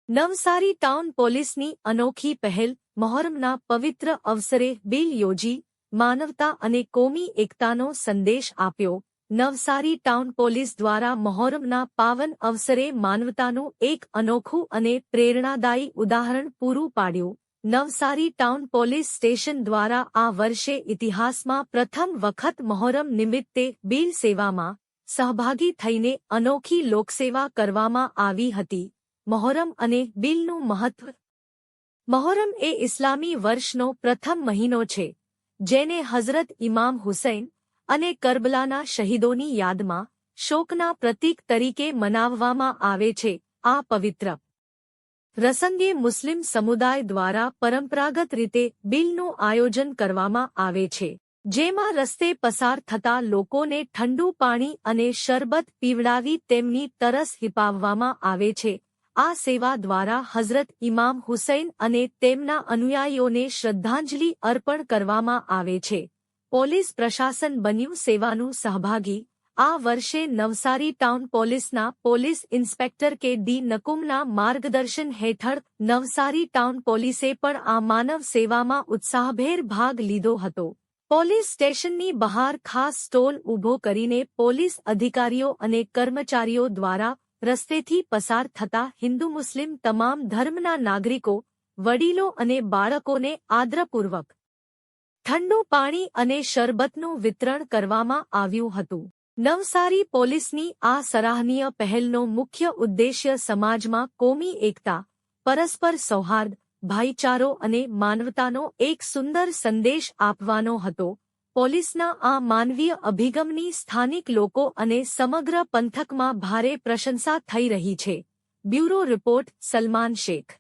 Navsari town પોલીસની અનોખી પહેલ મહોરમના પવિત્ર અવસરે બિલ યોજી માનવતા અને કોમી એકતાનો સંદેશ આપ્યો। નવસારી ટાઉન પોલીસ દ્વારા મહોરમના પાવન અવસરે માનવતાનું એક અનોખું અને પ્રેરણાદાયી ઉદાહરણ પૂરું પાડ્યું। નવસારી ટાઉન પોલીસ સ્ટેશન દ્વારા આ વર્ષે ઇતિહાસમાં પ્રથમ વખત મહોરમ નિમિત્તે બિલ સેવામાં સહભાગી થઈને અનોખી લોકસેવા કરવામાં આવી હતી। મહોરમ અને બિલનું મહત્વ। મહોરમ એ ઇસ્લામી વર્ષનો પ્રથમ મહિનો છે, જેને હઝરત ઇમામ હુસૈન અને કરબલાના શહીદોની યાદમાં શોકના પ્રતીક તરીકે મનાવવામાં આવે છે। આ પવિત્ર પ્રસંગે મુસ્લિમ સમુદાય દ્વારા પરંપરાગત રીતે બિલનું આયોજન કરવામાં આવે છે, જેમાં રસ્તે પસાર થતા લોકોને ઠંડુ પાણી અને શરબત પીવડાવી તેમની તરસ છિપાવવામાં આવે છે। આ સેવા દ્વારા હઝરત ઇમામ હુસૈન અને તેમના અનુયાયીઓને શ્રદ્ધાંજલિ અર્પણ કરવામાં આવે છે। પોલીસ પ્રશાસન બન્યું સેવાનું સહભાગી। આ વર્ષે નવસારી ટાઉન પોલીસના પોલીસ ઇન્સ્પેક્ટર કે ડી નકુમના માર્ગદર્શન હેઠળ નવસારી ટાઉન પોલીસે પણ આ માનવ સેવામાં ઉત્સાહભેર ભાગ લીધો હતો। પોલીસ સ્ટેશનની બહાર ખાસ સ્ટોલ ઊભો કરીને પોલીસ અધિકારીઓ અને કર્મચારીઓ દ્વારા રસ્તેથી પસાર થતા હિન્દુ મુસ્લિમ તમામ ધર્મના નાગરિકો, વડીલો અને બાળકોને આદરપૂર્વક ઠંડુ પાણી અને શરબતનું વિતરણ કરવામાં આવ્યું હતું। નવસારી પોલીસની આ સરાહનીય પહેલનો મુખ્ય ઉદ્દેશ્ય સમાજમાં કોમી એકતા, પરસ્પર સૌહાર્દ, ભાઈચારો અને માનવતાનો એક સુંદર સંદેશ આપવાનો હતો। પોલીસના આ માનવીય અભિગમની સ્થાનિક લોકો અને સમગ્ર પંથકમાં ભારે પ્રશંસા થઈ રહી છે। Bureau report, Salman Sheikh.